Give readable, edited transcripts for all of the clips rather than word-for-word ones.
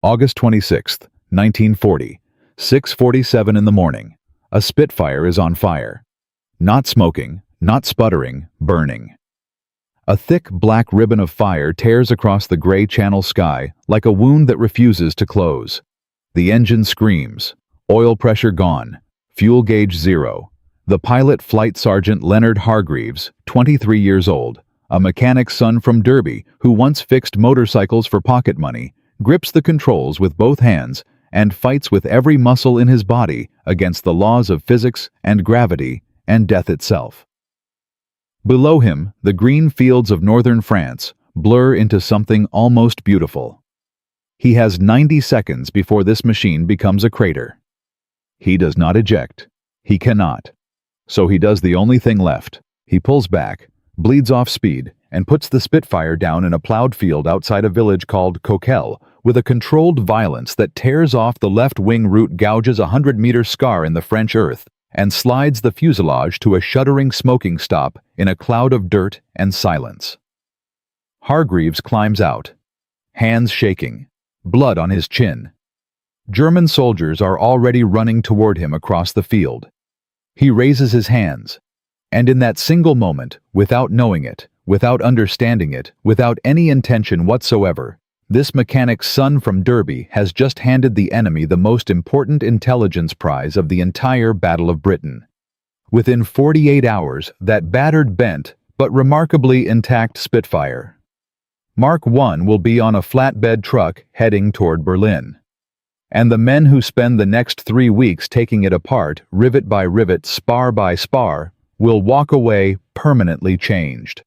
August 26th, 1940, 6:47 in the morning. A Spitfire is on fire. Not smoking, not sputtering, burning. A thick black ribbon of fire tears across the gray Channel sky like a wound that refuses to close. The engine screams. Oil pressure gone. Fuel gauge zero. The pilot, Flight Sergeant Leonard Hargreaves, 23 years old, a mechanic's son from Derby who once fixed motorcycles for pocket money, grips the controls with both hands and fights with every muscle in his body against the laws of physics and gravity and death itself. Below him, the green fields of northern France blur into something almost beautiful. He has 90 seconds before this machine becomes a crater. He does not eject. He cannot. So he does the only thing left. He pulls back, bleeds off speed, and puts the Spitfire down in a plowed field outside a village called Coquel with a controlled violence that tears off the left wing root, gouges a 100-meter scar in the French earth, and slides the fuselage to a shuddering smoking stop in a cloud of dirt and silence. Hargreaves climbs out, hands shaking, blood on his chin. German soldiers are already running toward him across the field. He raises his hands, and in that single moment, without knowing it, without understanding it, without any intention whatsoever, this mechanic's son from Derby has just handed the enemy the most important intelligence prize of the entire Battle of Britain. Within 48 hours, that battered, bent, but remarkably intact Spitfire, Mark I, will be on a flatbed truck heading toward Berlin. And the men who spend the next 3 weeks taking it apart, rivet by rivet, spar by spar, will walk away permanently changed.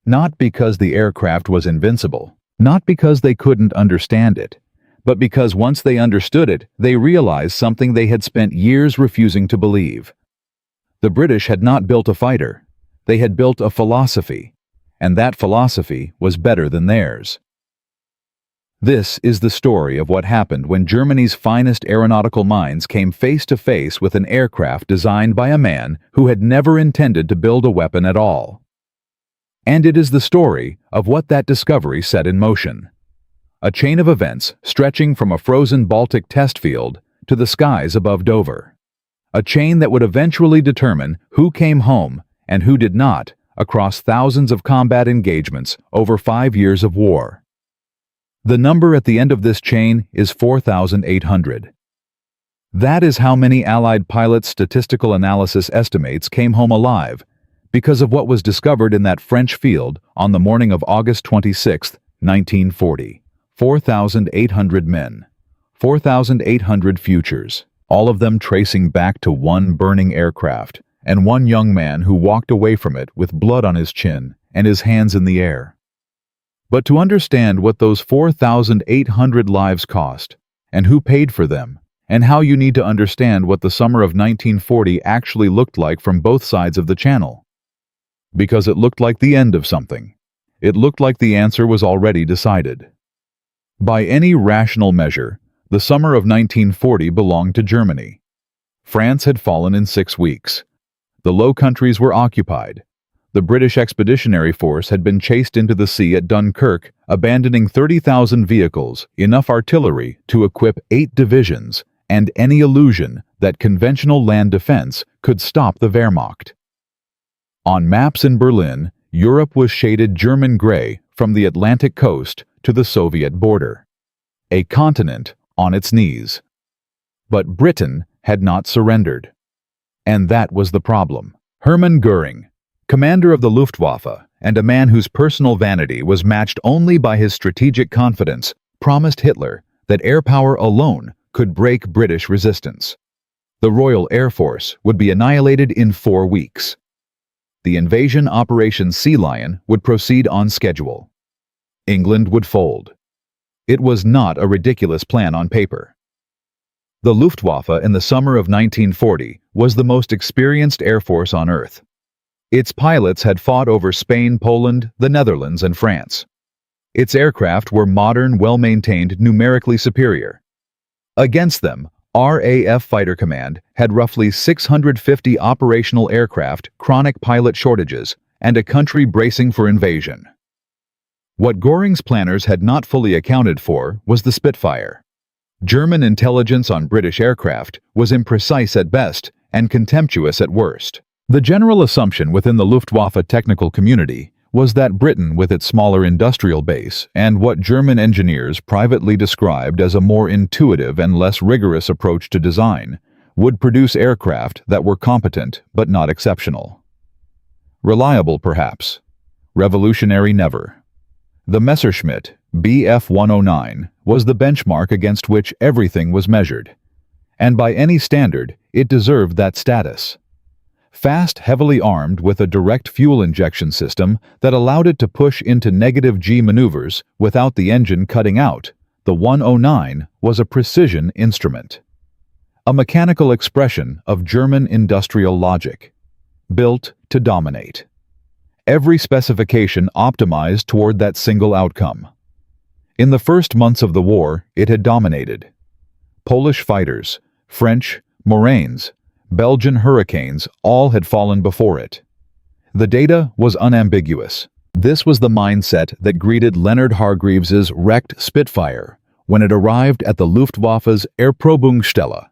Not because the aircraft was invincible, not because they couldn't understand it, but because once they understood it, they realized something they had spent years refusing to believe. The British had not built a fighter. They had built a philosophy, and that philosophy was better than theirs. This is the story of what happened when Germany's finest aeronautical minds came face to face with an aircraft designed by a man who had never intended to build a weapon at all. And it is the story of what that discovery set in motion. A chain of events stretching from a frozen Baltic test field to the skies above Dover. A chain that would eventually determine who came home and who did not across thousands of combat engagements over 5 years of war. The number at the end of this chain is 4,800. That is how many Allied pilots statistical analysis estimates came home alive because of what was discovered in that French field on the morning of August 26, 1940. 4,800 men, 4,800 futures, all of them tracing back to one burning aircraft and one young man who walked away from it with blood on his chin and his hands in the air. But to understand what those 4,800 lives cost, and who paid for them, and how you need to understand what the summer of 1940 actually looked like from both sides of the channel. Because it looked like the end of something. It looked like the answer was already decided. By any rational measure, the summer of 1940 belonged to Germany. France had fallen in 6 weeks. The Low Countries were occupied. The British Expeditionary Force had been chased into the sea at Dunkirk, abandoning 30,000 vehicles, enough artillery to equip 8 divisions, and any illusion that conventional land defense could stop the Wehrmacht. On maps in Berlin, Europe was shaded German gray from the Atlantic coast to the Soviet border. A continent on its knees. But Britain had not surrendered. And that was the problem. Hermann Göring, commander of the Luftwaffe and a man whose personal vanity was matched only by his strategic confidence, promised Hitler that air power alone could break British resistance. The Royal Air Force would be annihilated in 4 weeks. The invasion Operation Sea Lion would proceed on schedule. England would fold. It was not a ridiculous plan on paper. The Luftwaffe in the summer of 1940 was the most experienced air force on Earth. Its pilots had fought over Spain, Poland, the Netherlands, and France. Its aircraft were modern, well-maintained, numerically superior. Against them, RAF Fighter Command had roughly 650 operational aircraft, chronic pilot shortages, and a country bracing for invasion. What Göring's planners had not fully accounted for was the Spitfire. German intelligence on British aircraft was imprecise at best and contemptuous at worst. The general assumption within the Luftwaffe technical community was that Britain, with its smaller industrial base and what German engineers privately described as a more intuitive and less rigorous approach to design, would produce aircraft that were competent but not exceptional. Reliable, perhaps. Revolutionary, never. The Messerschmitt Bf-109 was the benchmark against which everything was measured, and by any standard, it deserved that status. Fast, heavily armed with a direct fuel injection system that allowed it to push into negative G maneuvers without the engine cutting out, the 109 was a precision instrument. A mechanical expression of German industrial logic, built to dominate. Every specification optimized toward that single outcome. In the first months of the war, it had dominated. Polish fighters, French Morraines, Belgian Hurricanes all had fallen before it. The data was unambiguous. This was the mindset that greeted Leonard Hargreaves's wrecked Spitfire when it arrived at the Luftwaffe's Erprobungsstelle,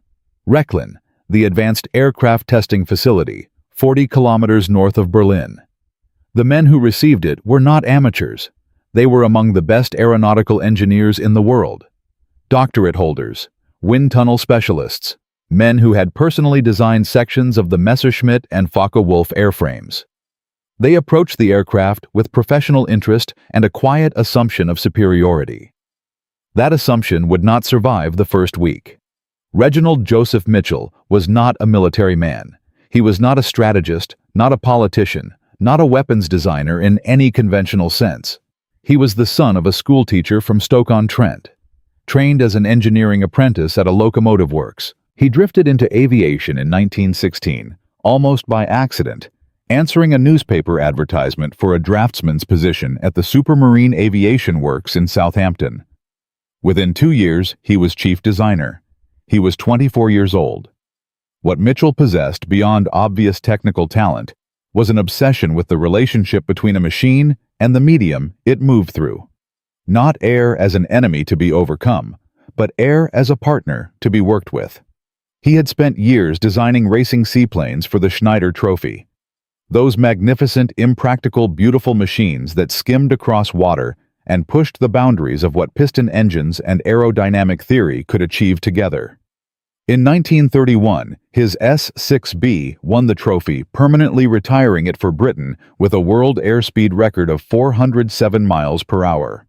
Rechlin, the advanced aircraft testing facility, 40 kilometers north of Berlin. The men who received it were not amateurs. They were among the best aeronautical engineers in the world. Doctorate holders, wind tunnel specialists, men who had personally designed sections of the Messerschmitt and Focke-Wulf airframes. They approached the aircraft with professional interest and a quiet assumption of superiority. That assumption would not survive the first week. Reginald Joseph Mitchell was not a military man. He was not a strategist, not a politician, not a weapons designer in any conventional sense. He was the son of a schoolteacher from Stoke-on-Trent. Trained as an engineering apprentice at a locomotive works, he drifted into aviation in 1916, almost by accident, answering a newspaper advertisement for a draftsman's position at the Supermarine Aviation Works in Southampton. Within 2 years, he was chief designer. He was 24 years old. What Mitchell possessed beyond obvious technical talent was an obsession with the relationship between a machine and the medium it moved through. Not air as an enemy to be overcome, but air as a partner to be worked with. He had spent years designing racing seaplanes for the Schneider Trophy. Those magnificent, impractical, beautiful machines that skimmed across water and pushed the boundaries of what piston engines and aerodynamic theory could achieve together. In 1931, his S-6B won the trophy, permanently retiring it for Britain with a world airspeed record of 407 miles per hour.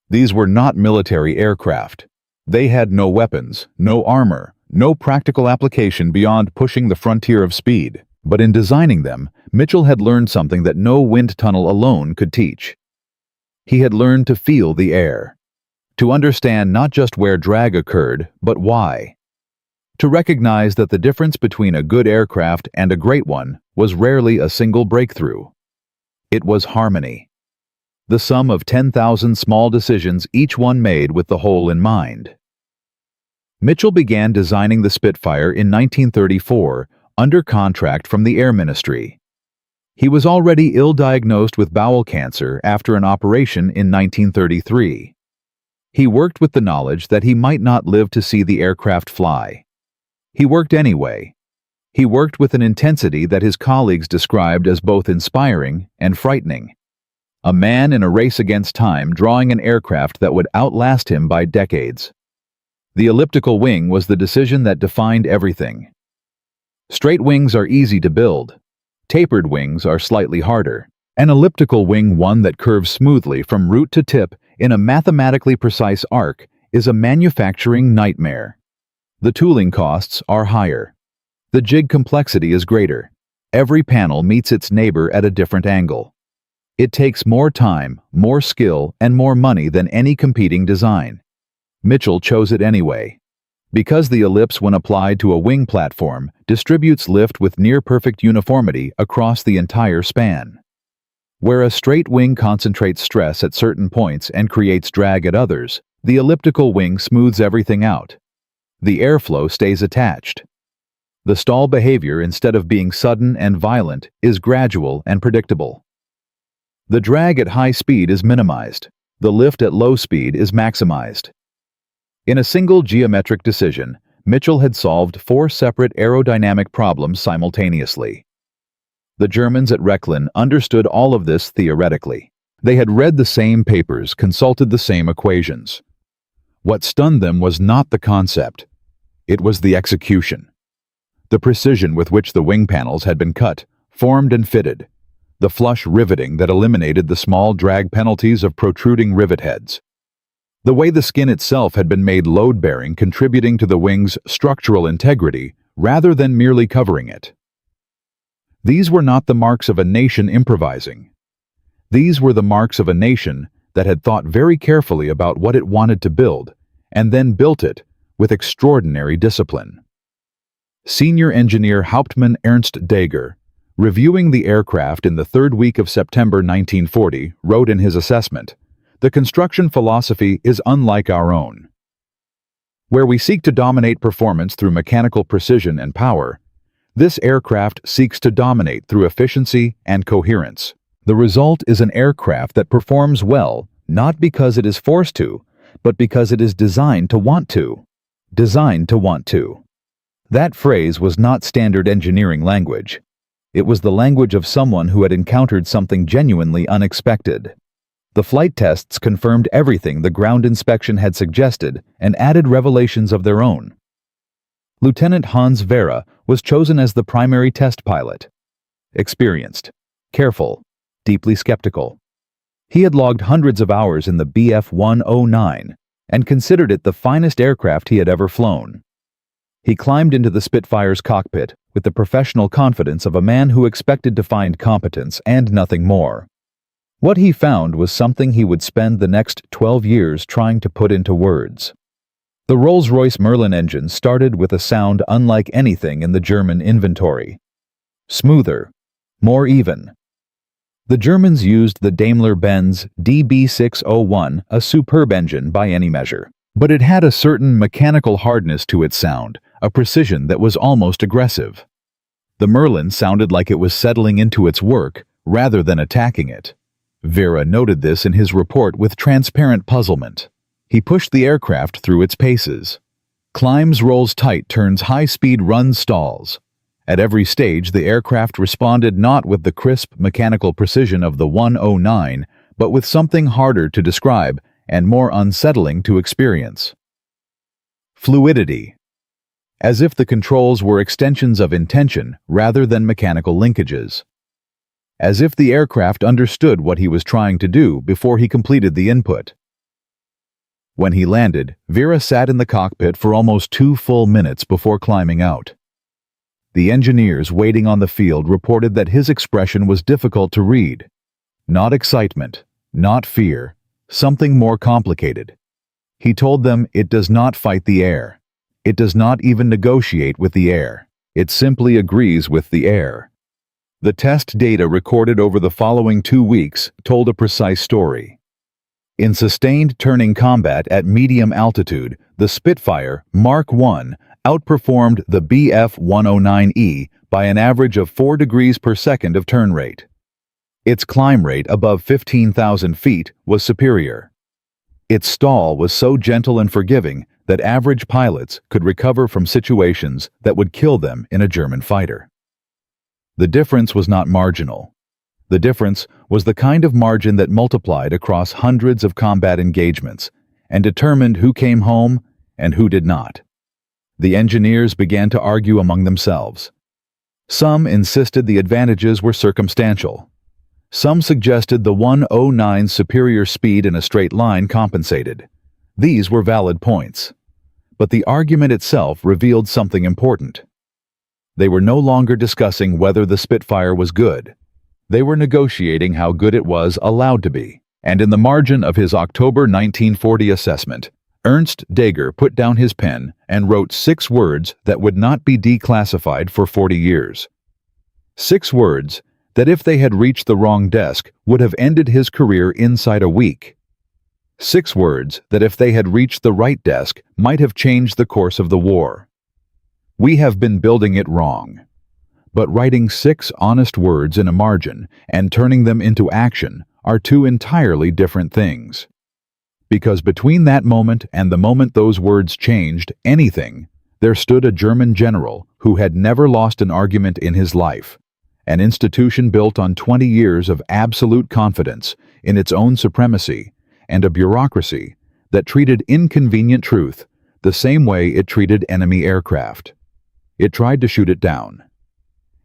These were not military aircraft. They had no weapons, no armor, no practical application beyond pushing the frontier of speed. But in designing them, Mitchell had learned something that no wind tunnel alone could teach. He had learned to feel the air, to understand not just where drag occurred, but why. To recognize that the difference between a good aircraft and a great one was rarely a single breakthrough. It was harmony. The sum of 10,000 small decisions, each one made with the whole in mind. Mitchell began designing the Spitfire in 1934 under contract from the Air Ministry. He was already ill-diagnosed with bowel cancer after an operation in 1933. He worked with the knowledge that he might not live to see the aircraft fly. He worked anyway. He worked with an intensity that his colleagues described as both inspiring and frightening. A man in a race against time, drawing an aircraft that would outlast him by decades. The elliptical wing was the decision that defined everything. Straight wings are easy to build. Tapered wings are slightly harder. An elliptical wing, one that curves smoothly from root to tip in a mathematically precise arc, is a manufacturing nightmare. The tooling costs are higher. The jig complexity is greater. Every panel meets its neighbor at a different angle. It takes more time, more skill, and more money than any competing design. Mitchell chose it anyway. Because the ellipse, when applied to a wing platform, distributes lift with near-perfect uniformity across the entire span. Where a straight wing concentrates stress at certain points and creates drag at others, the elliptical wing smooths everything out. The airflow stays attached. The stall behavior, instead of being sudden and violent, is gradual and predictable. The drag at high speed is minimized. The lift at low speed is maximized. In a single geometric decision, Mitchell had solved 4 separate aerodynamic problems simultaneously. The Germans at Rechlin understood all of this theoretically. They had read the same papers, consulted the same equations. What stunned them was not the concept. It was the execution. The precision with which the wing panels had been cut, formed and fitted. The flush riveting that eliminated the small drag penalties of protruding rivet heads. The way the skin itself had been made load-bearing, contributing to the wing's structural integrity rather than merely covering it. These were not the marks of a nation improvising. These were the marks of a nation that had thought very carefully about what it wanted to build, and then built it with extraordinary discipline. Senior engineer Hauptmann Ernst Dager, reviewing the aircraft in the 3rd week of September 1940, wrote in his assessment, "The construction philosophy is unlike our own. Where we seek to dominate performance through mechanical precision and power, this aircraft seeks to dominate through efficiency and coherence. The result is an aircraft that performs well, not because it is forced to, but because it is designed to want to. Designed to want to." That phrase was not standard engineering language. It was the language of someone who had encountered something genuinely unexpected. The flight tests confirmed everything the ground inspection had suggested and added revelations of their own. Lieutenant Hans Vera was chosen as the primary test pilot. Experienced, careful, deeply skeptical. He had logged hundreds of hours in the Bf-109 and considered it the finest aircraft he had ever flown. He climbed into the Spitfire's cockpit with the professional confidence of a man who expected to find competence and nothing more. What he found was something he would spend the next 12 years trying to put into words. The Rolls-Royce Merlin engine started with a sound unlike anything in the German inventory. Smoother, more even. The Germans used the Daimler-Benz DB601, a superb engine by any measure. But it had a certain mechanical hardness to its sound, a precision that was almost aggressive. The Merlin sounded like it was settling into its work rather than attacking it. Vera noted this in his report with transparent puzzlement. He pushed the aircraft through its paces. Climbs, rolls tight, turns high-speed, runs, stalls. At every stage, the aircraft responded not with the crisp mechanical precision of the 109, but with something harder to describe and more unsettling to experience. Fluidity. As if the controls were extensions of intention rather than mechanical linkages. As if the aircraft understood what he was trying to do before he completed the input. When he landed, Vera sat in the cockpit for almost 2 full minutes before climbing out. The engineers waiting on the field reported that his expression was difficult to read. Not excitement, not fear, something more complicated. He told them it does not fight the air. It does not even negotiate with the air. It simply agrees with the air. The test data recorded over the following 2 weeks told a precise story. In sustained turning combat at medium altitude, the Spitfire Mark I outperformed the Bf-109E by an average of 4 degrees per second of turn rate. Its climb rate above 15,000 feet was superior. Its stall was so gentle and forgiving that average pilots could recover from situations that would kill them in a German fighter. The difference was not marginal. The difference was the kind of margin that multiplied across hundreds of combat engagements and determined who came home and who did not. The engineers began to argue among themselves. Some insisted the advantages were circumstantial. Some suggested the 109's superior speed in a straight line compensated. These were valid points. But the argument itself revealed something important. They were no longer discussing whether the Spitfire was good. They were negotiating how good it was allowed to be. And in the margin of his October 1940 assessment, Ernst Dager put down his pen and wrote 6 words that would not be declassified for 40 years. 6 words that if they had reached the wrong desk would have ended his career inside a week. 6 words that if they had reached the right desk might have changed the course of the war. We have been building it wrong. But writing 6 honest words in a margin and turning them into action are 2 entirely different things. Because between that moment and the moment those words changed anything, there stood a German general who had never lost an argument in his life, an institution built on 20 years of absolute confidence in its own supremacy, and a bureaucracy that treated inconvenient truth the same way it treated enemy aircraft. It tried to shoot it down.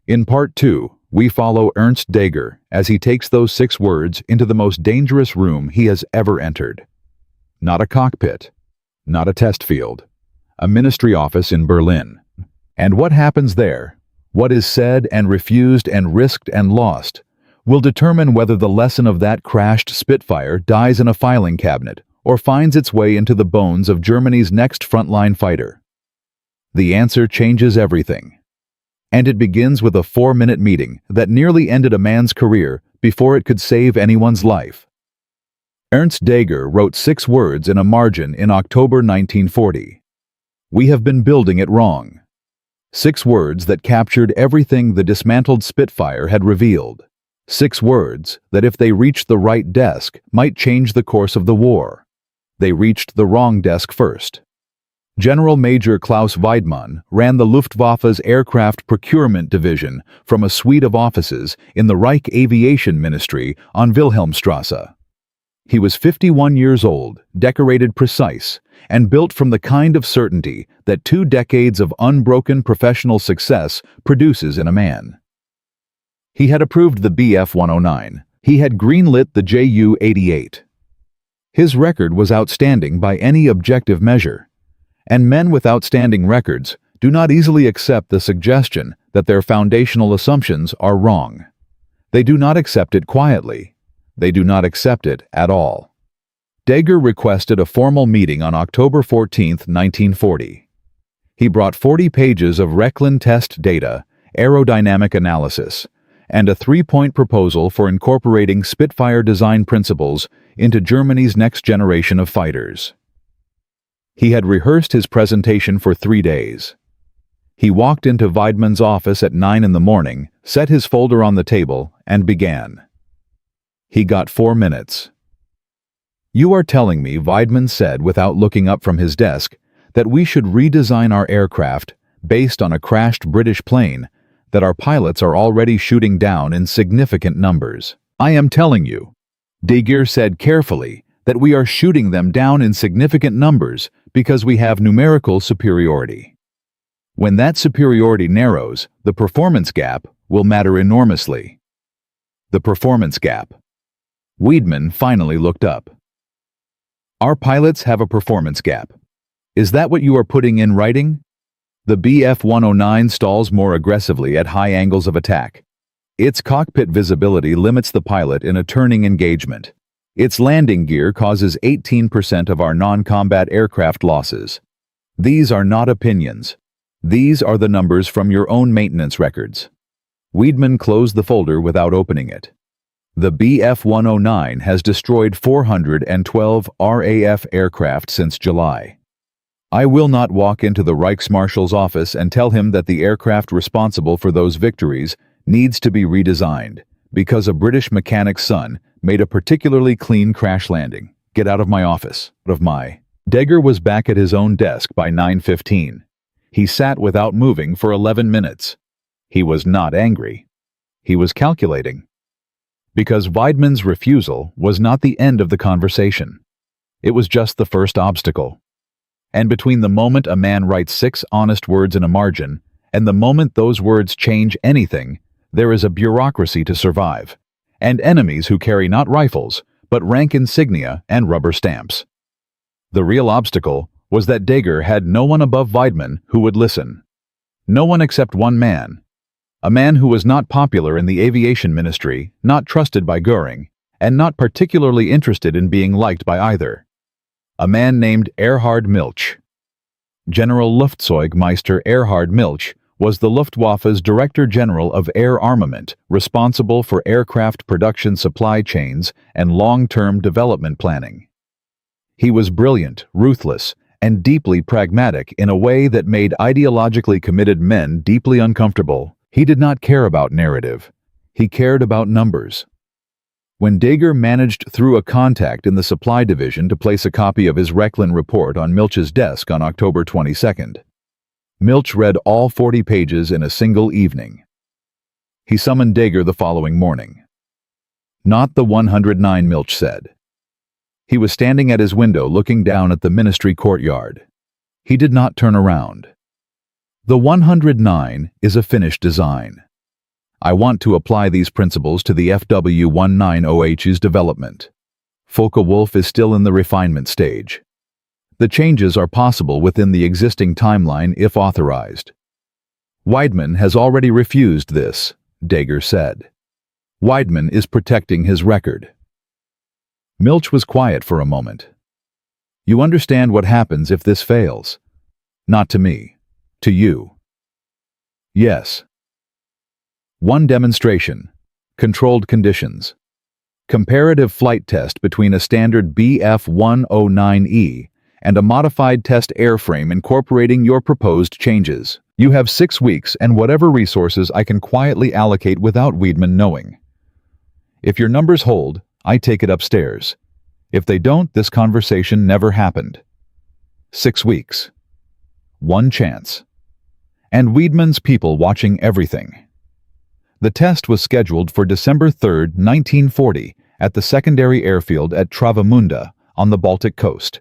In Part 2, we follow Ernst Dager as he takes those 6 words into the most dangerous room he has ever entered. Not a cockpit, not a test field, a ministry office in Berlin. And what happens there, what is said and refused and risked and lost, will determine whether the lesson of that crashed Spitfire dies in a filing cabinet or finds its way into the bones of Germany's next frontline fighter. The answer changes everything. And it begins with a 4-minute meeting that nearly ended a man's career before it could save anyone's life. Ernst Dager wrote 6 words in a margin in October 1940. We have been building it wrong. 6 words that captured everything the dismantled Spitfire had revealed. 6 words that, if they reached the right desk, might change the course of the war. They reached the wrong desk first. General Major Klaus Weidmann ran the Luftwaffe's aircraft procurement division from a suite of offices in the Reich Aviation Ministry on Wilhelmstrasse. He was 51 years old, decorated precise, and built from the kind of certainty that 2 decades of unbroken professional success produces in a man. He had approved the Bf-109. He had greenlit the Ju-88. His record was outstanding by any objective measure, and men with outstanding records do not easily accept the suggestion that their foundational assumptions are wrong. They do not accept it quietly. They do not accept it at all. Dager requested a formal meeting on October 14, 1940. He brought 40 pages of Rechlin test data, aerodynamic analysis, and a 3-point proposal for incorporating Spitfire design principles into Germany's next generation of fighters. He had rehearsed his presentation for 3 days. He walked into Weidmann's office at 9 in the morning, set his folder on the table, and began. He got 4 minutes. You are telling me, Weidmann said without looking up from his desk, that we should redesign our aircraft based on a crashed British plane that our pilots are already shooting down in significant numbers. I am telling you, Dager said carefully, that we are shooting them down in significant numbers because we have numerical superiority. When that superiority narrows, the performance gap will matter enormously. The performance gap. Weidmann finally looked up. Our pilots have a performance gap. Is that what you are putting in writing? The Bf-109 stalls more aggressively at high angles of attack. Its cockpit visibility limits the pilot in a turning engagement. Its landing gear causes 18% of our non-combat aircraft losses. These are not opinions. These are the numbers from your own maintenance records. Weidmann closed the folder without opening it. The Bf-109 has destroyed 412 RAF aircraft since July. I will not walk into the Reichsmarshal's office and tell him that the aircraft responsible for those victories needs to be redesigned because a British mechanic's son made a particularly clean crash landing. Get out of my office. Dager was back at his own desk by 9:15. He sat without moving for 11 minutes. He was not angry. He was calculating. Because Weidmann's refusal was not the end of the conversation. It was just the first obstacle. And between the moment a man writes 6 honest words in a margin and the moment those words change anything, there is a bureaucracy to survive, and enemies who carry not rifles, but rank insignia and rubber stamps. The real obstacle was that Dager had no one above Weidmann who would listen. No one except one man. A man who was not popular in the aviation ministry, not trusted by Göring, and not particularly interested in being liked by either. A man named Erhard Milch. General Luftzeugmeister Erhard Milch was the Luftwaffe's Director General of Air Armament, responsible for aircraft production supply chains and long-term development planning. He was brilliant, ruthless, and deeply pragmatic in a way that made ideologically committed men deeply uncomfortable. He did not care about narrative. He cared about numbers. When Dager managed through a contact in the supply division to place a copy of his Rechlin report on Milch's desk on October 22nd. Milch read all 40 pages in a single evening. He summoned Dager the following morning. "Not the 109, Milch said. He was standing at his window looking down at the ministry courtyard. He did not turn around. "The 109 is a finished design. I want to apply these principles to the FW-19OH's development. Focke-Wulf is still in the refinement stage. The changes are possible within the existing timeline if authorized. Weidmann has already refused this," Dager said. "Weidmann is protecting his record." Milch was quiet for a moment. "You understand what happens if this fails? Not to me. To you." "Yes." One demonstration. Controlled conditions. Comparative flight test between a standard BF-109E and a modified test airframe incorporating your proposed changes. You have 6 weeks and whatever resources I can quietly allocate without Weidmann knowing. If your numbers hold, I take it upstairs. If they don't, this conversation never happened. 6 weeks. One chance. And Weidmann's people watching everything. The test was scheduled for December 3, 1940, at the secondary airfield at Travemünde on the Baltic coast.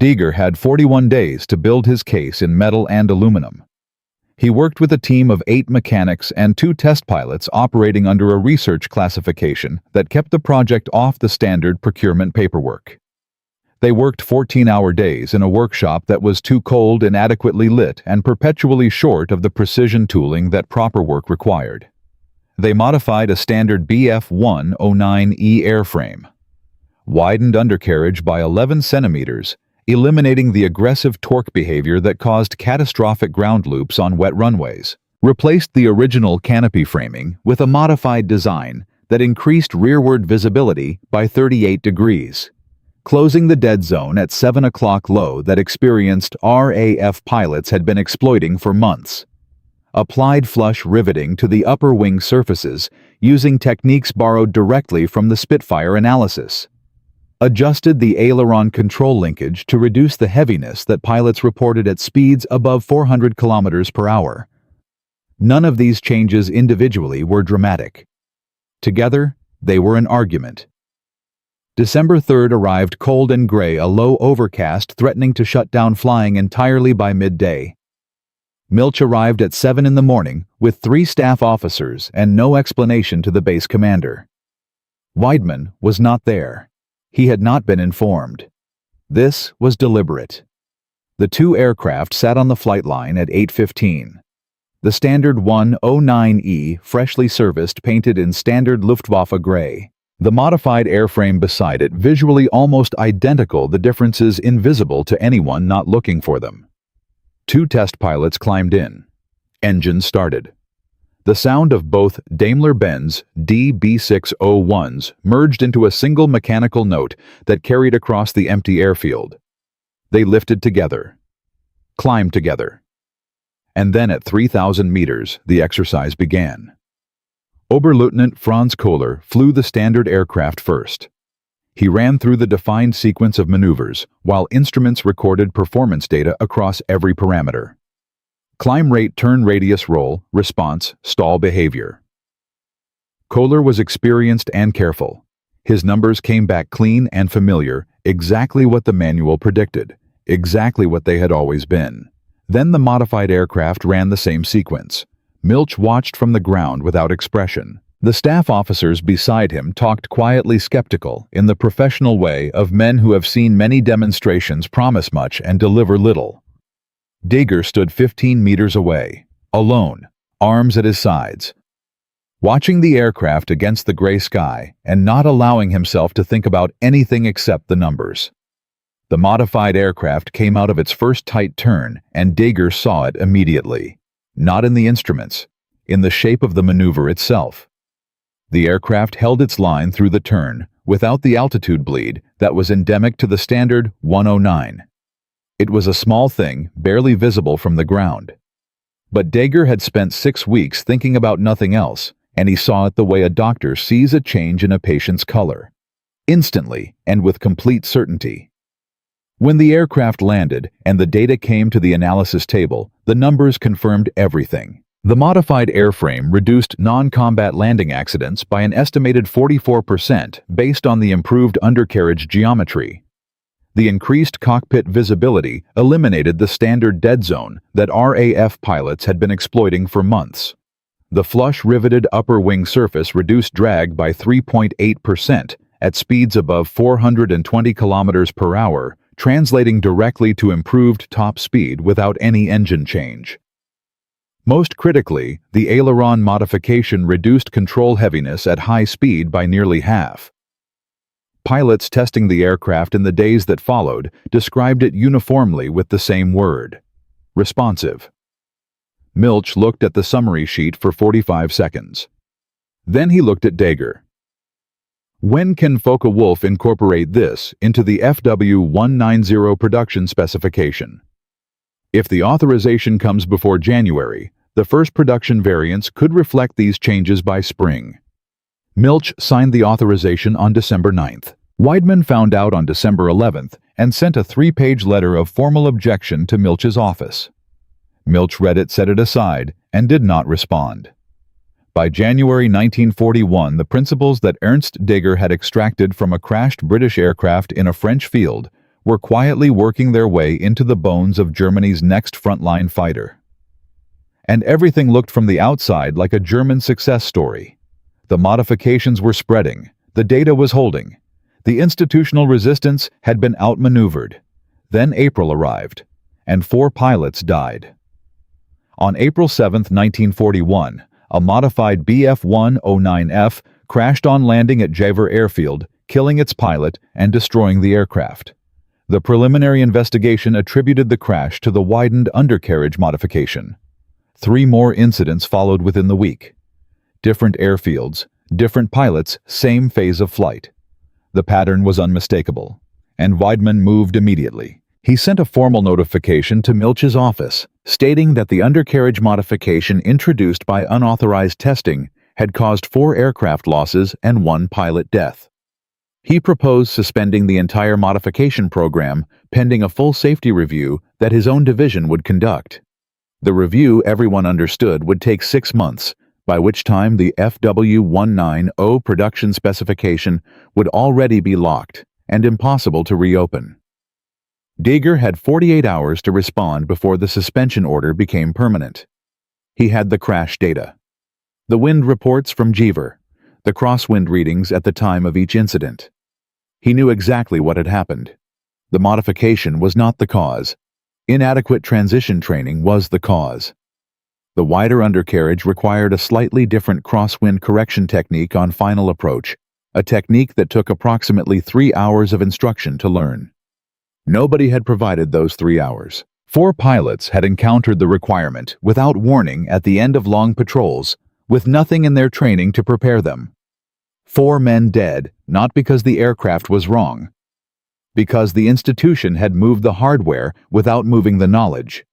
Dager had 41 days to build his case in metal and aluminum. He worked with a team of 8 mechanics and 2 test pilots operating under a research classification that kept the project off the standard procurement paperwork. They worked 14-hour days in a workshop that was too cold, inadequately lit, and perpetually short of the precision tooling that proper work required. They modified a standard BF-109E airframe, widened undercarriage by 11 centimeters, eliminating the aggressive torque behavior that caused catastrophic ground loops on wet runways, replaced the original canopy framing with a modified design that increased rearward visibility by 38 degrees, closing the dead zone at 7 o'clock low that experienced RAF pilots had been exploiting for months. Applied flush riveting to the upper wing surfaces using techniques borrowed directly from the Spitfire analysis. Adjusted the aileron control linkage to reduce the heaviness that pilots reported at speeds above 400 kilometers per hour. None of these changes individually were dramatic. Together, they were an argument. December 3rd arrived cold and gray, a low overcast threatening to shut down flying entirely by midday. Milch arrived at 7 in the morning with 3 staff officers and no explanation to the base commander. Weidmann was not there. He had not been informed. This was deliberate. The 2 aircraft sat on the flight line at 8:15. The standard 109E, freshly serviced, painted in standard Luftwaffe gray. The modified airframe beside it visually almost identical, the differences invisible to anyone not looking for them. 2 test pilots climbed in. Engines started. The sound of both Daimler-Benz DB601s merged into a single mechanical note that carried across the empty airfield. They lifted together, climbed together. And then at 3,000 meters, the exercise began. Oberleutnant Franz Kohler flew the standard aircraft first. He ran through the defined sequence of maneuvers, while instruments recorded performance data across every parameter. Climb rate, turn radius, roll, response, stall behavior. Kohler was experienced and careful. His numbers came back clean and familiar, exactly what the manual predicted, exactly what they had always been. Then the modified aircraft ran the same sequence. Milch watched from the ground without expression. The staff officers beside him talked quietly, skeptical, in the professional way of men who have seen many demonstrations promise much and deliver little. Dager stood 15 meters away, alone, arms at his sides, watching the aircraft against the gray sky and not allowing himself to think about anything except the numbers. The modified aircraft came out of its first tight turn, and Dager saw it immediately. Not in the instruments, in the shape of the maneuver itself. The aircraft held its line through the turn, without the altitude bleed that was endemic to the standard 109. It was a small thing, barely visible from the ground. But Dager had spent 6 weeks thinking about nothing else, and he saw it the way a doctor sees a change in a patient's color, instantly and with complete certainty. When the aircraft landed and the data came to the analysis table, the numbers confirmed everything. The modified airframe reduced non-combat landing accidents by an estimated 44% based on the improved undercarriage geometry. The increased cockpit visibility eliminated the standard dead zone that RAF pilots had been exploiting for months. The flush-riveted upper wing surface reduced drag by 3.8% at speeds above 420 km per hour, translating directly to improved top speed without any engine change. Most critically, the aileron modification reduced control heaviness at high speed by nearly half. Pilots testing the aircraft in the days that followed described it uniformly with the same word: responsive. Milch looked at the summary sheet for 45 seconds. Then he looked at Dager. When can Focke-Wulf incorporate this into the FW190 production specification? If the authorization comes before January, the first production variants could reflect these changes by spring. Milch signed the authorization on December 9th. Weidman found out on December 11th and sent a 3-page letter of formal objection to Milch's office. Milch read it, set it aside, and did not respond. By January 1941, the principles that Ernst Dager had extracted from a crashed British aircraft in a French field were quietly working their way into the bones of Germany's next frontline fighter. And everything looked from the outside like a German success story. The modifications were spreading, the data was holding, the institutional resistance had been outmaneuvered. Then April arrived, and 4 pilots died. On April 7, 1941, a modified Bf-109F crashed on landing at Jever Airfield, killing its pilot and destroying the aircraft. The preliminary investigation attributed the crash to the widened undercarriage modification. 3 more incidents followed within the week. Different airfields, different pilots, same phase of flight. The pattern was unmistakable, and Weidman moved immediately. He sent a formal notification to Milch's office, stating that the undercarriage modification introduced by unauthorized testing had caused 4 aircraft losses and 1 pilot death. He proposed suspending the entire modification program pending a full safety review that his own division would conduct. The review, everyone understood, would take 6 months, by which time the FW190 production specification would already be locked and impossible to reopen. Dager had 48 hours to respond before the suspension order became permanent. He had the crash data, the wind reports from Jever, the crosswind readings at the time of each incident. He knew exactly what had happened. The modification was not the cause. Inadequate transition training was the cause. The wider undercarriage required a slightly different crosswind correction technique on final approach, a technique that took approximately 3 hours of instruction to learn. Nobody had provided those 3 hours. 4 pilots had encountered the requirement without warning at the end of long patrols, with nothing in their training to prepare them. 4 men dead, not because the aircraft was wrong, because the institution had moved the hardware without moving the knowledge.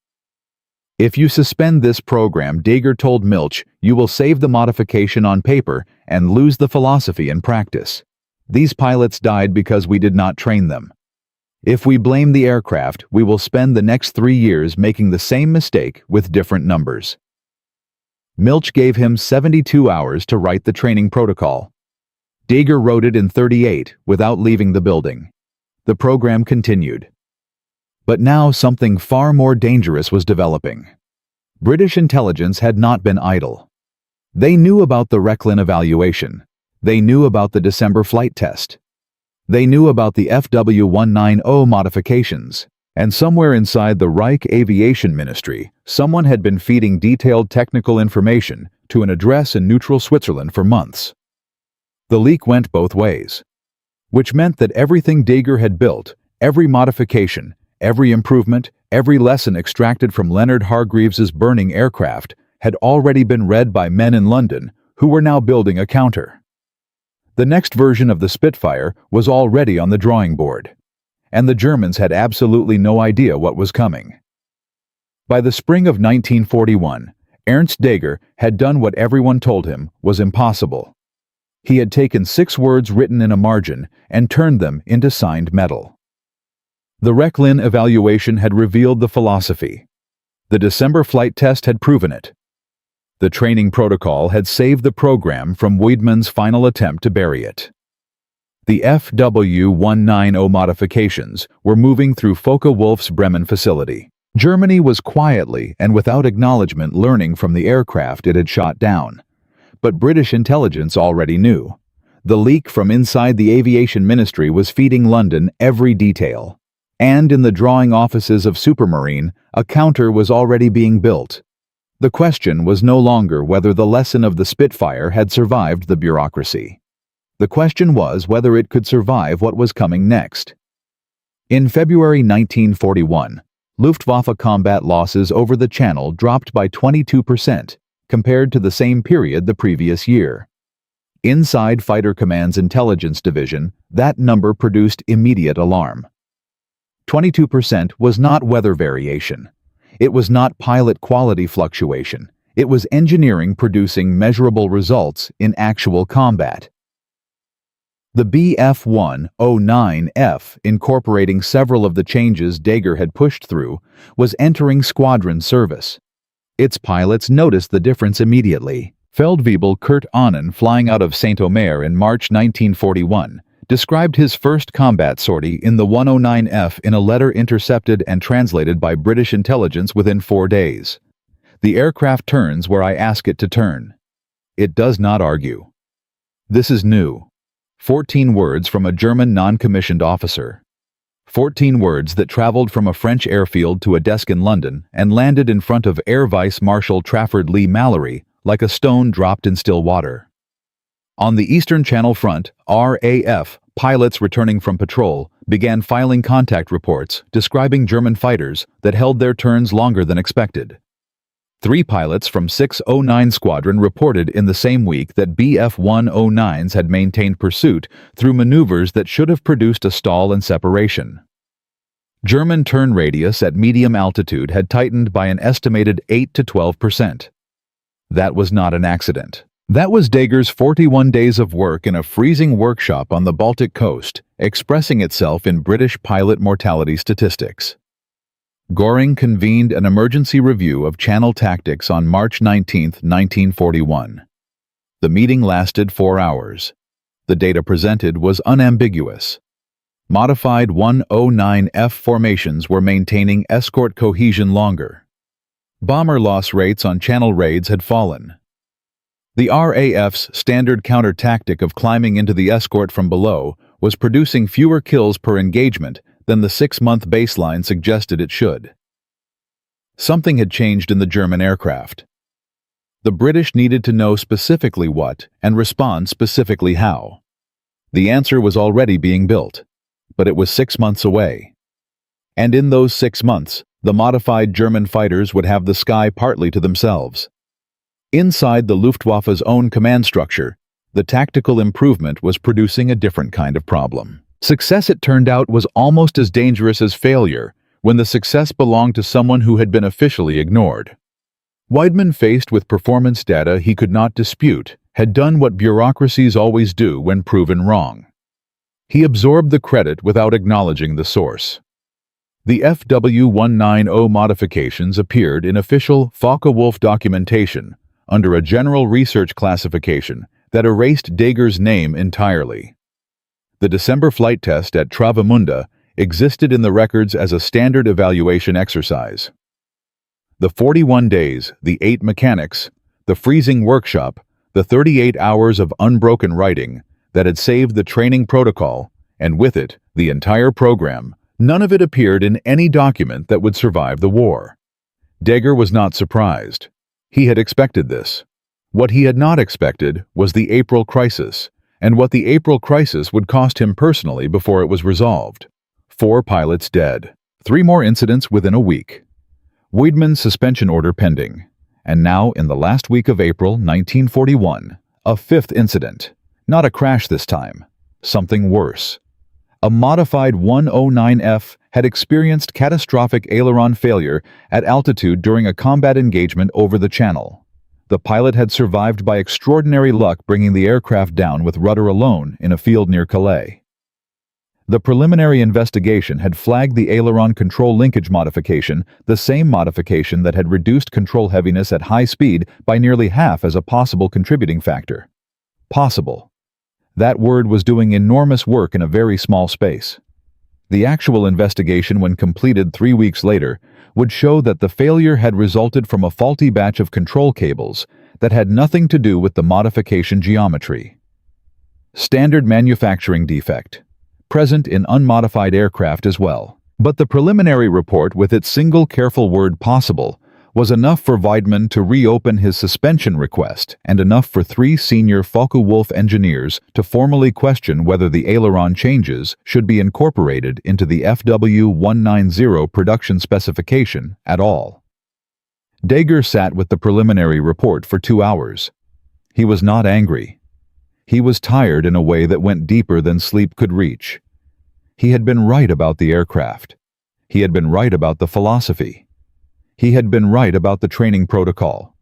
If you suspend this program, Dager told Milch, you will save the modification on paper and lose the philosophy in practice. These pilots died because we did not train them. If we blame the aircraft, we will spend the next 3 years making the same mistake with different numbers. Milch gave him 72 hours to write the training protocol. Dager wrote it in 38 without leaving the building. The program continued. But now something far more dangerous was developing. British intelligence had not been idle. They knew about the Rechlin evaluation. They knew about the December flight test. They knew about the FW190 modifications. And somewhere inside the Reich Aviation Ministry, someone had been feeding detailed technical information to an address in neutral Switzerland for months. The leak went both ways, which meant that everything Dager had built, every modification, every improvement, every lesson extracted from Leonard Hargreaves's burning aircraft had already been read by men in London who were now building a counter. The next version of the Spitfire was already on the drawing board, and the Germans had absolutely no idea what was coming. By the spring of 1941, Ernst Dager had done what everyone told him was impossible. He had taken 6 words written in a margin and turned them into signed metal. The Rechlin evaluation had revealed the philosophy. The December flight test had proven it. The training protocol had saved the program from Weidmann's final attempt to bury it. The FW-190 modifications were moving through Focke-Wulf's Bremen facility. Germany was quietly and without acknowledgement learning from the aircraft it had shot down. But British intelligence already knew. The leak from inside the aviation ministry was feeding London every detail. And in the drawing offices of Supermarine, a counter was already being built. The question was no longer whether the lesson of the Spitfire had survived the bureaucracy. The question was whether it could survive what was coming next. In February 1941, Luftwaffe combat losses over the Channel dropped by 22% compared to the same period the previous year. Inside Fighter Command's Intelligence Division, that number produced immediate alarm. 22% was not weather variation. It was not pilot quality fluctuation. It was engineering producing measurable results in actual combat. The Bf-109F, incorporating several of the changes Dager had pushed through, was entering squadron service. Its pilots noticed the difference immediately. Feldwebel Kurt Ahnen, flying out of Saint-Omer in March 1941, described his first combat sortie in the 109F in a letter intercepted and translated by British intelligence within 4 days. The aircraft turns where I ask it to turn. It does not argue. This is new. 14 words from a German non-commissioned officer. 14 words that traveled from a French airfield to a desk in London and landed in front of Air Vice Marshal Trafford Leigh-Mallory like a stone dropped in still water. On the Eastern Channel Front, RAF pilots returning from patrol began filing contact reports describing German fighters that held their turns longer than expected. 3 pilots from 609 Squadron reported in the same week that Bf-109s had maintained pursuit through maneuvers that should have produced a stall and separation. German turn radius at medium altitude had tightened by an estimated 8 to 12%. That was not an accident. That was Dager's 41 days of work in a freezing workshop on the Baltic coast, expressing itself in British pilot mortality statistics. Göring convened an emergency review of Channel tactics on March 19, 1941. The meeting lasted 4 hours. The data presented was unambiguous. Modified 109F formations were maintaining escort cohesion longer. Bomber loss rates on Channel raids had fallen. The RAF's standard counter tactic of climbing into the escort from below was producing fewer kills per engagement than the 6-month baseline suggested it should. Something had changed in the German aircraft. The British needed to know specifically what and respond specifically how. The answer was already being built, but it was 6 months away. And in those 6 months, the modified German fighters would have the sky partly to themselves. Inside the Luftwaffe's own command structure, the tactical improvement was producing a different kind of problem. Success, it turned out, was almost as dangerous as failure when the success belonged to someone who had been officially ignored. Weidmann, faced with performance data he could not dispute, had done what bureaucracies always do when proven wrong. He absorbed the credit without acknowledging the source. The FW-190 modifications appeared in official Focke-Wulf documentation under a general research classification that erased Dager's name entirely. The December flight test at Travemünde existed in the records as a standard evaluation exercise. The 41 days, the 8 mechanics, the freezing workshop, the 38 hours of unbroken writing that had saved the training protocol, and with it, the entire program, none of it appeared in any document that would survive the war. Dager was not surprised. He had expected this. What he had not expected was the April crisis, and what the April crisis would cost him personally before it was resolved. 4 pilots dead. 3 more incidents within a week. Weidmann's suspension order pending. And now, in the last week of April 1941, a 5th incident. Not a crash this time. Something worse. A modified 109F had experienced catastrophic aileron failure at altitude during a combat engagement over the Channel. The pilot had survived by extraordinary luck, bringing the aircraft down with rudder alone in a field near Calais. The preliminary investigation had flagged the aileron control linkage modification, the same modification that had reduced control heaviness at high speed by nearly half, as a possible contributing factor. Possible. That word was doing enormous work in a very small space. The actual investigation, when completed 3 weeks later, would show that the failure had resulted from a faulty batch of control cables that had nothing to do with the modification geometry. Standard manufacturing defect, present in unmodified aircraft as well. But the preliminary report, with its single careful word "possible," was enough for Weidmann to reopen his suspension request, and enough for 3 senior Focke-Wulf engineers to formally question whether the aileron changes should be incorporated into the FW190 production specification at all. Dager sat with the preliminary report for 2 hours. He was not angry. He was tired in a way that went deeper than sleep could reach. He had been right about the aircraft. He had been right about the philosophy. He had been right about the training protocol.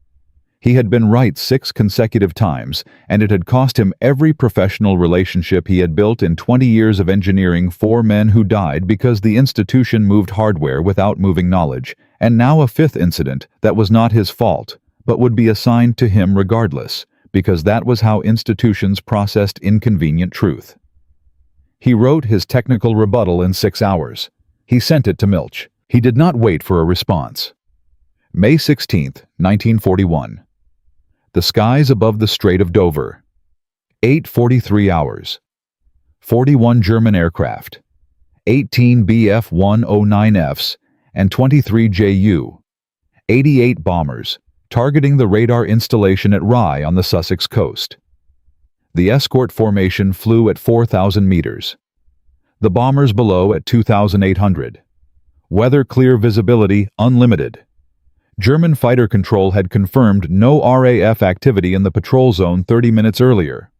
He had been right 6 consecutive times, and it had cost him every professional relationship he had built in 20 years of engineering. 4 men who died because the institution moved hardware without moving knowledge, and now a 5th incident that was not his fault, but would be assigned to him regardless, because that was how institutions processed inconvenient truth. He wrote his technical rebuttal in 6 hours. He sent it to Milch. He did not wait for a response. May 16, 1941. The skies above the Strait of Dover. 8:43 hours. 41 German aircraft. 18 Bf-109Fs and 23 Ju. 88 bombers, targeting the radar installation at Rye on the Sussex coast. The escort formation flew at 4,000 meters. The bombers below at 2,800. Weather clear, visibility unlimited. German fighter control had confirmed no RAF activity in the patrol zone 30 minutes earlier.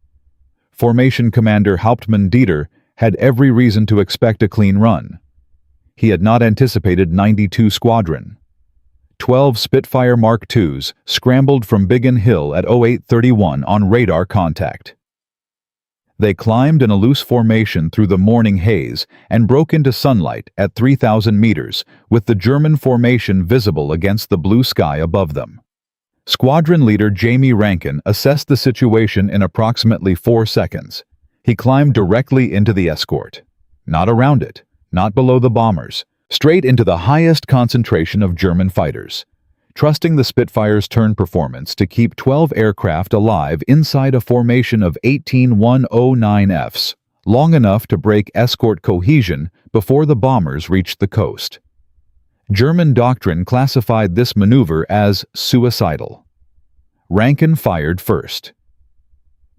Formation Commander Hauptmann Dieter had every reason to expect a clean run. He had not anticipated 92 Squadron. 12 Spitfire Mark IIs scrambled from Biggin Hill at 0831 on radar contact. They climbed in a loose formation through the morning haze and broke into sunlight at 3,000 meters, with the German formation visible against the blue sky above them. Squadron leader Jamie Rankin assessed the situation in approximately 4 seconds. He climbed directly into the escort. Not around it, not below the bombers, straight into the highest concentration of German fighters, trusting the Spitfire's turn performance to keep 12 aircraft alive inside a formation of 18 109Fs, long enough to break escort cohesion before the bombers reached the coast. German doctrine classified this maneuver as suicidal. Rankin fired first.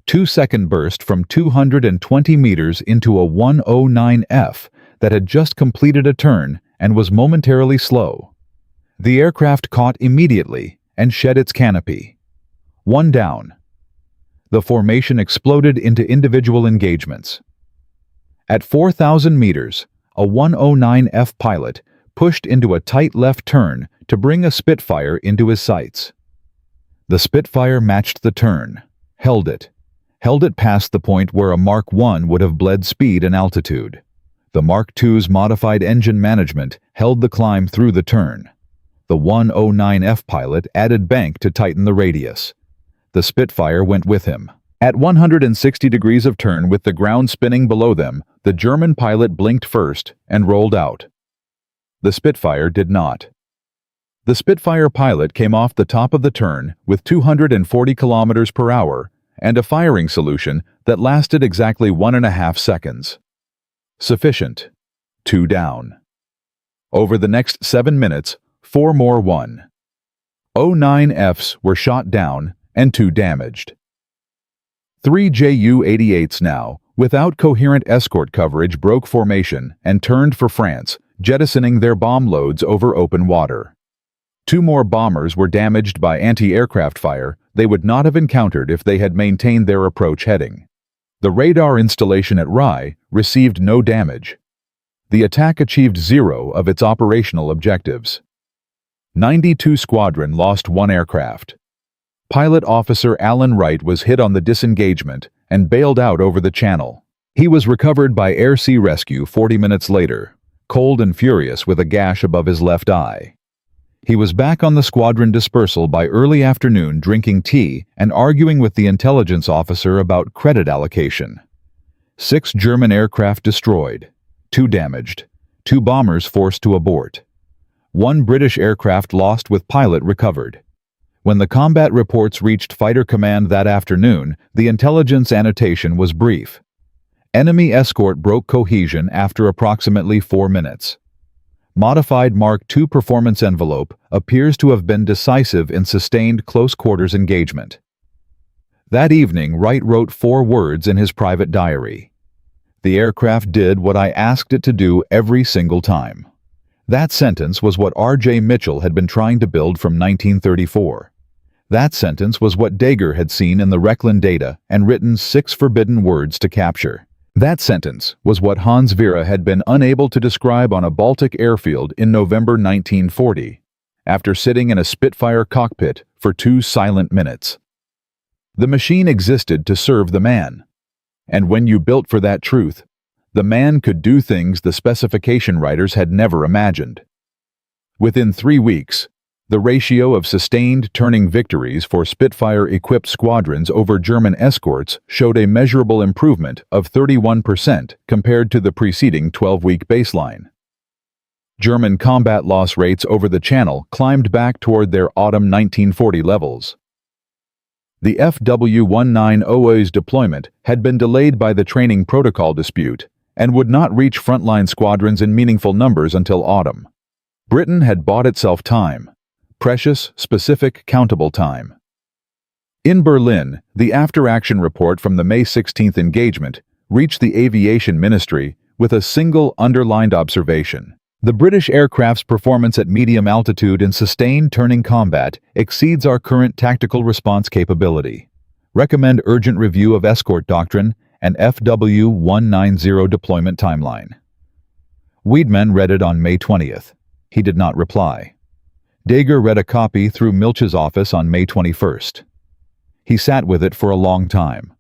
2-second burst from 220 meters into a 109F that had just completed a turn and was momentarily slow. The aircraft caught immediately and shed its canopy. 1 down. The formation exploded into individual engagements. At 4,000 meters, a 109F pilot pushed into a tight left turn to bring a Spitfire into his sights. The Spitfire matched the turn, held it past the point where a Mark I would have bled speed and altitude. The Mark II's modified engine management held the climb through the turn. The 109F pilot added bank to tighten the radius. The Spitfire went with him. At 160 degrees of turn with the ground spinning below them, the German pilot blinked first and rolled out. The Spitfire did not. The Spitfire pilot came off the top of the turn with 240 kilometers per hour and a firing solution that lasted exactly 1.5 seconds. Sufficient. 2 down. Over the next 7 minutes, 4 more 109Fs were shot down and 2 damaged. 3 Ju-88s now, without coherent escort coverage, broke formation and turned for France, jettisoning their bomb loads over open water. 2 more bombers were damaged by anti-aircraft fire they would not have encountered if they had maintained their approach heading. The radar installation at Rye received no damage. The attack achieved 0 of its operational objectives. 92 Squadron lost 1 aircraft. Pilot Officer Alan Wright was hit on the disengagement and bailed out over the channel. He was recovered by air-sea rescue 40 minutes later, cold and furious with a gash above his left eye. He was back on the squadron dispersal by early afternoon, drinking tea and arguing with the intelligence officer about credit allocation. 6 German aircraft destroyed, 2 damaged, 2 bombers forced to abort. 1 British aircraft lost with pilot recovered. When the combat reports reached Fighter Command that afternoon, the intelligence annotation was brief. Enemy escort broke cohesion after approximately 4 minutes. Modified Mark II performance envelope appears to have been decisive in sustained close-quarters engagement. That evening, Wright wrote 4 words in his private diary. "The aircraft did what I asked it to do every single time." That sentence was what R.J. Mitchell had been trying to build from 1934. That sentence was what Dager had seen in the Rechlin data and written 6 forbidden words to capture. That sentence was what Hans Vera had been unable to describe on a Baltic airfield in November 1940, after sitting in a Spitfire cockpit for 2 silent minutes. The machine existed to serve the man. And when you built for that truth, the man could do things the specification writers had never imagined. Within 3 weeks, the ratio of sustained turning victories for Spitfire-equipped squadrons over German escorts showed a measurable improvement of 31% compared to the preceding 12-week baseline. German combat loss rates over the Channel climbed back toward their autumn 1940 levels. The FW-1900's deployment had been delayed by the training protocol dispute and would not reach frontline squadrons in meaningful numbers until autumn. Britain had bought itself time. Precious, specific, countable time. In Berlin, the after-action report from the May 16th engagement reached the Aviation Ministry with a single underlined observation. The British aircraft's performance at medium altitude in sustained turning combat exceeds our current tactical response capability. Recommend urgent review of escort doctrine and FW-190 deployment timeline. Wiedemann read it on May 20th. He did not reply. Dager read a copy through Milch's office on May 21st. He sat with it for a long time.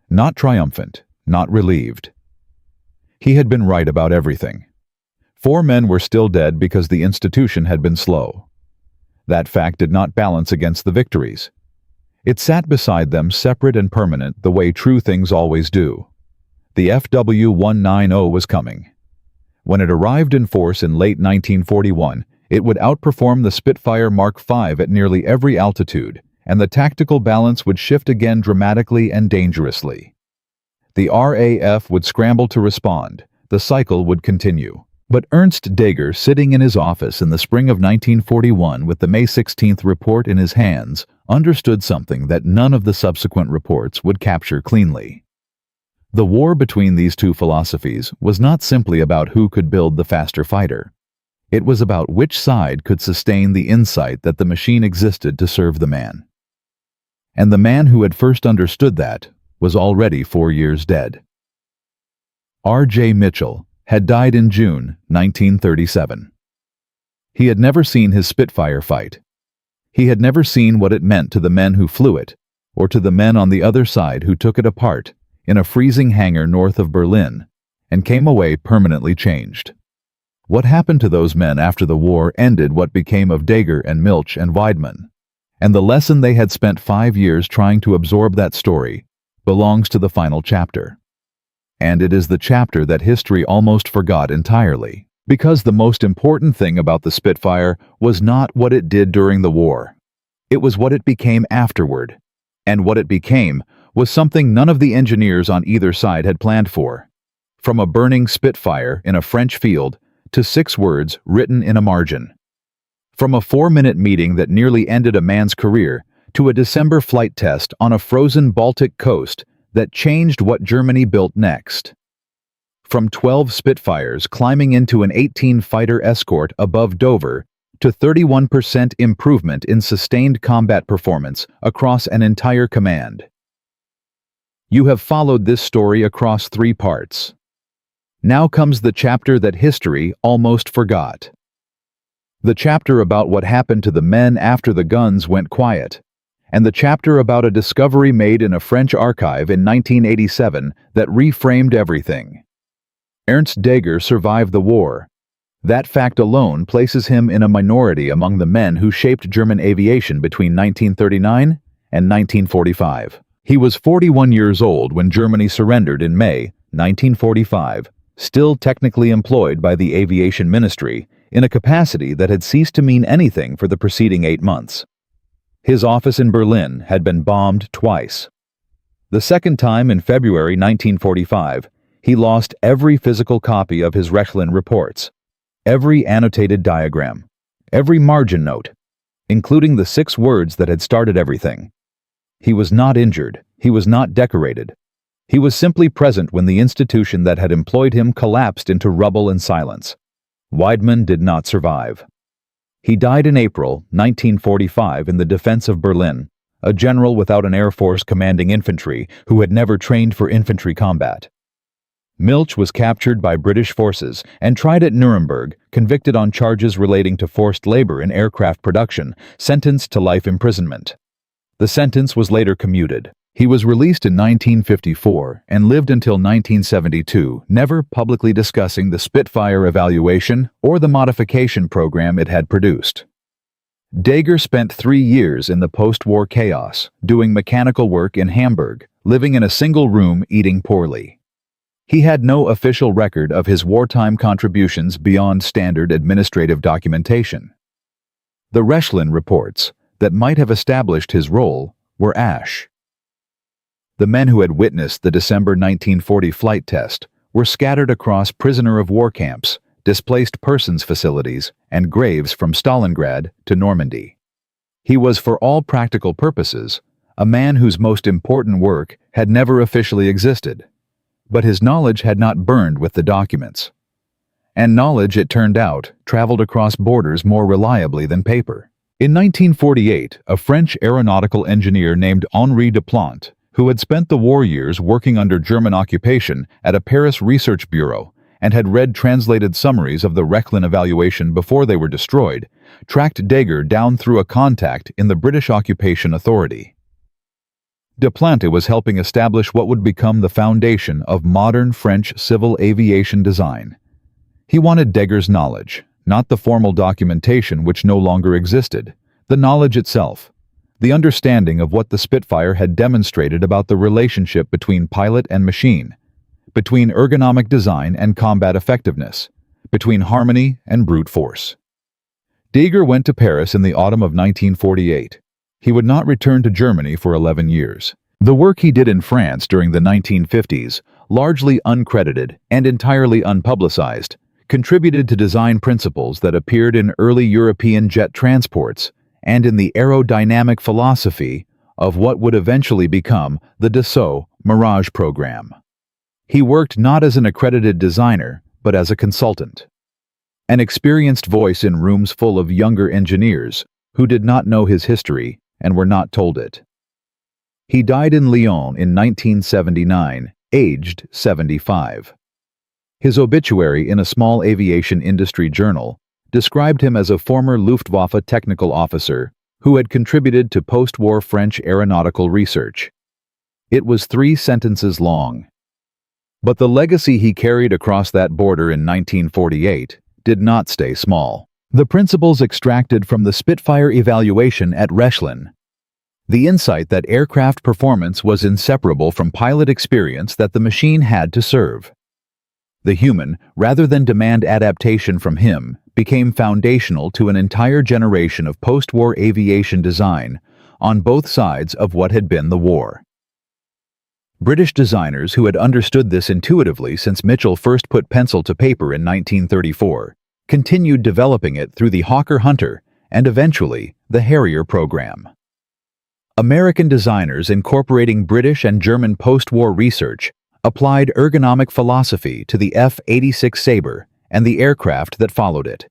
Not triumphant, not relieved. He had been right about everything. 4 men were still dead because the institution had been slow. That fact did not balance against the victories. It sat beside them, separate and permanent, the way true things always do. The FW-190 was coming. When it arrived in force in late 1941, it would outperform the Spitfire Mark V at nearly every altitude, and the tactical balance would shift again dramatically and dangerously. The RAF would scramble to respond. The cycle would continue. But Ernst Dager, sitting in his office in the spring of 1941 with the May 16th report in his hands, understood something that none of the subsequent reports would capture cleanly. The war between these two philosophies was not simply about who could build the faster fighter. It was about which side could sustain the insight that the machine existed to serve the man. And the man who had first understood that was already 4 years dead. R.J. Mitchell had died in June 1937. He had never seen his Spitfire fight. He had never seen what it meant to the men who flew it, or to the men on the other side who took it apart in a freezing hangar north of Berlin and came away permanently changed. What happened to those men after the war ended what became of Dager and Milch and Wiedemann, and the lesson they had spent 5 years trying to absorb that story belongs to the final chapter. And it is the chapter that history almost forgot entirely, because the most important thing about the Spitfire was not what it did during the war. It was what it became afterward. And what it became was something none of the engineers on either side had planned for. From a burning Spitfire in a French field to 6 words written in a margin. From a 4-minute meeting that nearly ended a man's career to a December flight test on a frozen Baltic coast that changed what Germany built next. From 12 Spitfires climbing into an 18-fighter escort above Dover to 31% improvement in sustained combat performance across an entire command. You have followed this story across 3 parts. Now comes the chapter that history almost forgot. The chapter about what happened to the men after the guns went quiet, and the chapter about a discovery made in a French archive in 1987 that reframed everything. Ernst Degger survived the war. That fact alone places him in a minority among the men who shaped German aviation between 1939 and 1945. He was 41 years old when Germany surrendered in May 1945, still technically employed by the Aviation Ministry in a capacity that had ceased to mean anything for the preceding 8 months. His office in Berlin had been bombed twice. The second time in February 1945, he lost every physical copy of his Rechlin reports, every annotated diagram, every margin note, including the 6 words that had started everything. He was not injured, he was not decorated. He was simply present when the institution that had employed him collapsed into rubble and silence. Weidmann did not survive. He died in April 1945 in the defense of Berlin, a general without an air force commanding infantry who had never trained for infantry combat. Milch was captured by British forces and tried at Nuremberg, convicted on charges relating to forced labor in aircraft production, sentenced to life imprisonment. The sentence was later commuted. He was released in 1954 and lived until 1972, never publicly discussing the Spitfire evaluation or the modification program it had produced. Degger spent 3 years in the post-war chaos, doing mechanical work in Hamburg, living in a single room, eating poorly. He had no official record of his wartime contributions beyond standard administrative documentation. The Rechlin reports that might have established his role were ash. The men who had witnessed the December 1940 flight test were scattered across prisoner of war camps, displaced persons facilities, and graves from Stalingrad to Normandy. He was, for all practical purposes, a man whose most important work had never officially existed, but his knowledge had not burned with the documents. And knowledge, it turned out, traveled across borders more reliably than paper. In 1948, a French aeronautical engineer named Henri Deplant, who had spent the war years working under German occupation at a Paris research bureau and had read translated summaries of the Rechlin evaluation before they were destroyed, tracked Degger down through a contact in the British Occupation Authority. Deplant was helping establish what would become the foundation of modern French civil aviation design. He wanted Degger's knowledge, not the formal documentation which no longer existed, the knowledge itself. The understanding of what the Spitfire had demonstrated about the relationship between pilot and machine, between ergonomic design and combat effectiveness, between harmony and brute force. Degger went to Paris in the autumn of 1948. He would not return to Germany for 11 years. The work he did in France during the 1950s, largely uncredited and entirely unpublicized, contributed to design principles that appeared in early European jet transports and in the aerodynamic philosophy of what would eventually become the Dassault Mirage program. He worked not as an accredited designer, but as a consultant. An experienced voice in rooms full of younger engineers who did not know his history and were not told it. He died in Lyon in 1979, aged 75. His obituary in a small aviation industry journal described him as a former Luftwaffe technical officer who had contributed to post-war French aeronautical research. It was 3 sentences long. But the legacy he carried across that border in 1948 did not stay small. The principles extracted from the Spitfire evaluation at Rechlin. The insight that aircraft performance was inseparable from pilot experience that the machine had to serve. The human, rather than demand adaptation from him, became foundational to an entire generation of post-war aviation design on both sides of what had been the war. British designers who had understood this intuitively since Mitchell first put pencil to paper in 1934 continued developing it through the Hawker Hunter and eventually the Harrier program. American designers incorporating British and German post-war research applied ergonomic philosophy to the F-86 Sabre and the aircraft that followed it.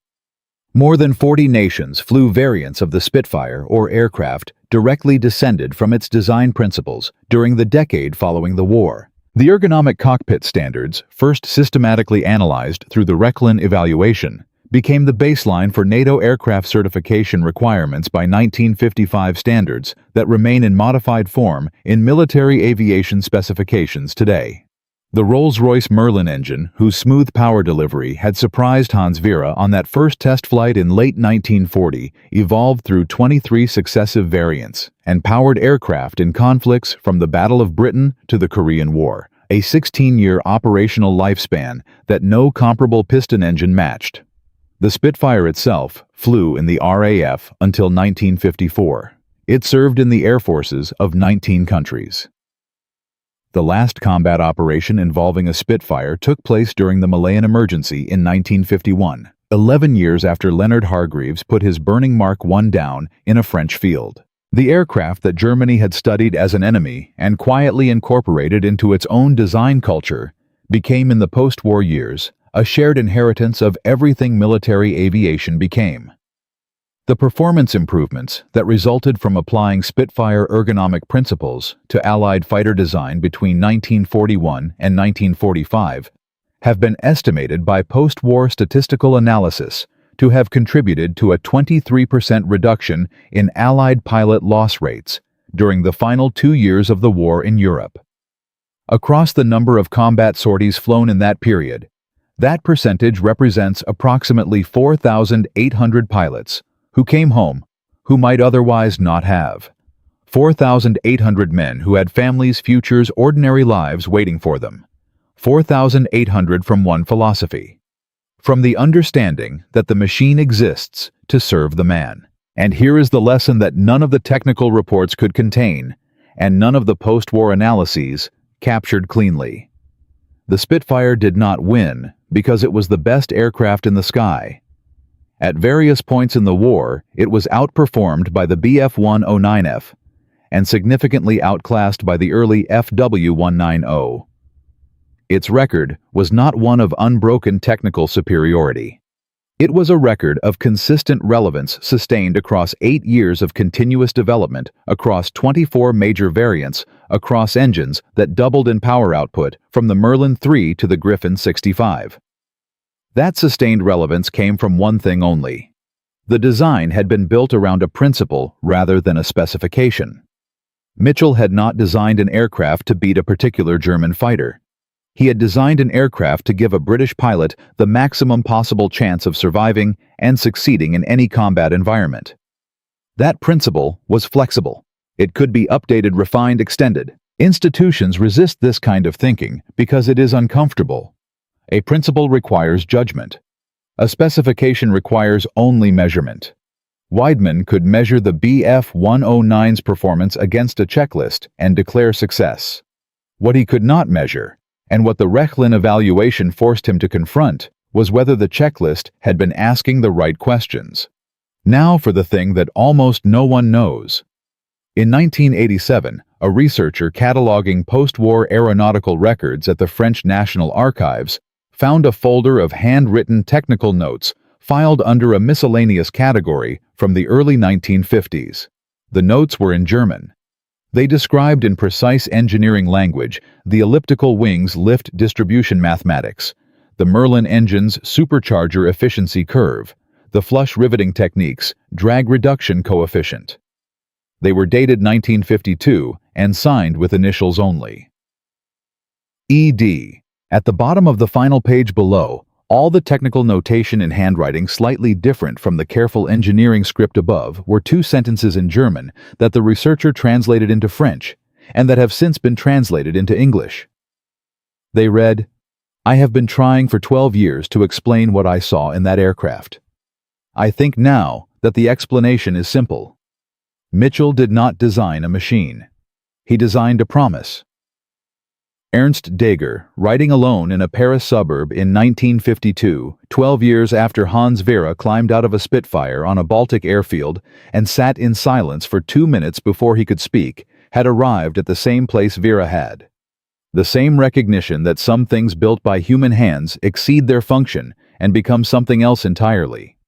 More than 40 nations flew variants of the Spitfire or aircraft directly descended from its design principles during the decade following the war. The ergonomic cockpit standards, first systematically analyzed through the Rechlin evaluation, became the baseline for NATO aircraft certification requirements by 1955 standards that remain in modified form in military aviation specifications today. The Rolls-Royce Merlin engine, whose smooth power delivery had surprised Hans Vera on that first test flight in late 1940, evolved through 23 successive variants and powered aircraft in conflicts from the Battle of Britain to the Korean War, a 16-year operational lifespan that no comparable piston engine matched. The Spitfire itself flew in the RAF until 1954. It served in the air forces of 19 countries. The last combat operation involving a Spitfire took place during the Malayan Emergency in 1951, 11 years after Leonard Hargreaves put his burning Mark I down in a French field. The aircraft that Germany had studied as an enemy and quietly incorporated into its own design culture became in the post-war years a shared inheritance of everything military aviation became. The performance improvements that resulted from applying Spitfire ergonomic principles to Allied fighter design between 1941 and 1945 have been estimated by post-war statistical analysis to have contributed to a 23% reduction in Allied pilot loss rates during the final 2 years of the war in Europe. Across the number of combat sorties flown in that period, that percentage represents approximately 4,800 pilots who came home, who might otherwise not have. 4,800 men who had families, futures, ordinary lives waiting for them. 4,800 from one philosophy. From the understanding that the machine exists to serve the man. And here is the lesson that none of the technical reports could contain, and none of the post-war analyses captured cleanly. The Spitfire did not win because it was the best aircraft in the sky. At various points in the war, it was outperformed by the Bf-109F and significantly outclassed by the early FW-190. Its record was not one of unbroken technical superiority. It was a record of consistent relevance sustained across 8 years of continuous development across 24 major variants across engines that doubled in power output from the Merlin III to the Griffin 65. That sustained relevance came from one thing only. The design had been built around a principle rather than a specification. Mitchell had not designed an aircraft to beat a particular German fighter. He had designed an aircraft to give a British pilot the maximum possible chance of surviving and succeeding in any combat environment. That principle was flexible. It could be updated, refined, extended. Institutions resist this kind of thinking because it is uncomfortable. A principle requires judgment. A specification requires only measurement. Weidmann could measure the Bf-109's performance against a checklist and declare success. What he could not measure, and what the Rechlin evaluation forced him to confront, was whether the checklist had been asking the right questions. Now for the thing that almost no one knows. In 1987, a researcher cataloging post-war aeronautical records at the French National Archives found a folder of handwritten technical notes filed under a miscellaneous category from the early 1950s. The notes were in German. They described in precise engineering language the elliptical wing's lift distribution mathematics, the Merlin engine's supercharger efficiency curve, the flush riveting technique's drag reduction coefficient. They were dated 1952 and signed with initials only. ED. At the bottom of the final page below, all the technical notation in handwriting slightly different from the careful engineering script above were 2 sentences in German that the researcher translated into French and that have since been translated into English. They read, "I have been trying for 12 years to explain what I saw in that aircraft. I think now that the explanation is simple. Mitchell did not design a machine. He designed a promise." Ernst Dager, writing alone in a Paris suburb in 1952, 12 years after Hans Vera climbed out of a Spitfire on a Baltic airfield and sat in silence for 2 minutes before he could speak, had arrived at the same place Vera had. The same recognition that some things built by human hands exceed their function and become something else entirely.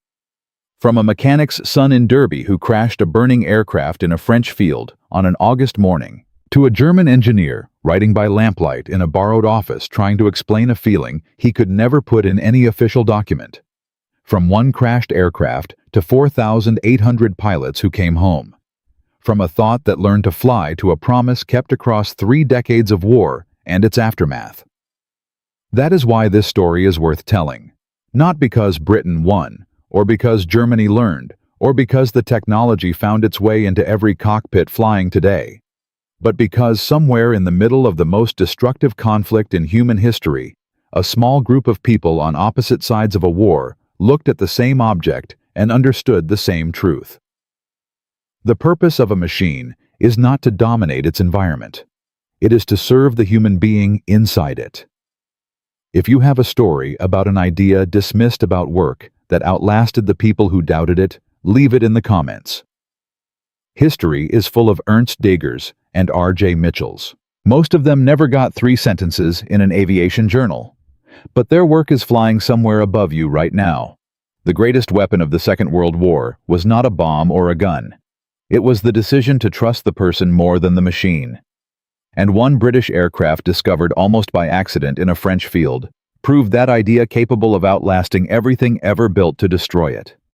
From a mechanic's son in Derby who crashed a burning aircraft in a French field on an August morning, to a German engineer writing by lamplight in a borrowed office trying to explain a feeling he could never put in any official document. From one crashed aircraft to 4,800 pilots who came home. From a thought that learned to fly to a promise kept across 3 decades of war and its aftermath. That is why this story is worth telling. Not because Britain won, or because Germany learned, or because the technology found its way into every cockpit flying today, but because somewhere in the middle of the most destructive conflict in human history, a small group of people on opposite sides of a war looked at the same object and understood the same truth. The purpose of a machine is not to dominate its environment. It is to serve the human being inside it. If you have a story about an idea dismissed about work that outlasted the people who doubted it, leave it in the comments. History is full of Ernst Dagers and R.J. Mitchells. Most of them never got 3 sentences in an aviation journal. But their work is flying somewhere above you right now. The greatest weapon of the Second World War was not a bomb or a gun. It was the decision to trust the person more than the machine. And one British aircraft discovered almost by accident in a French field proved that idea capable of outlasting everything ever built to destroy it.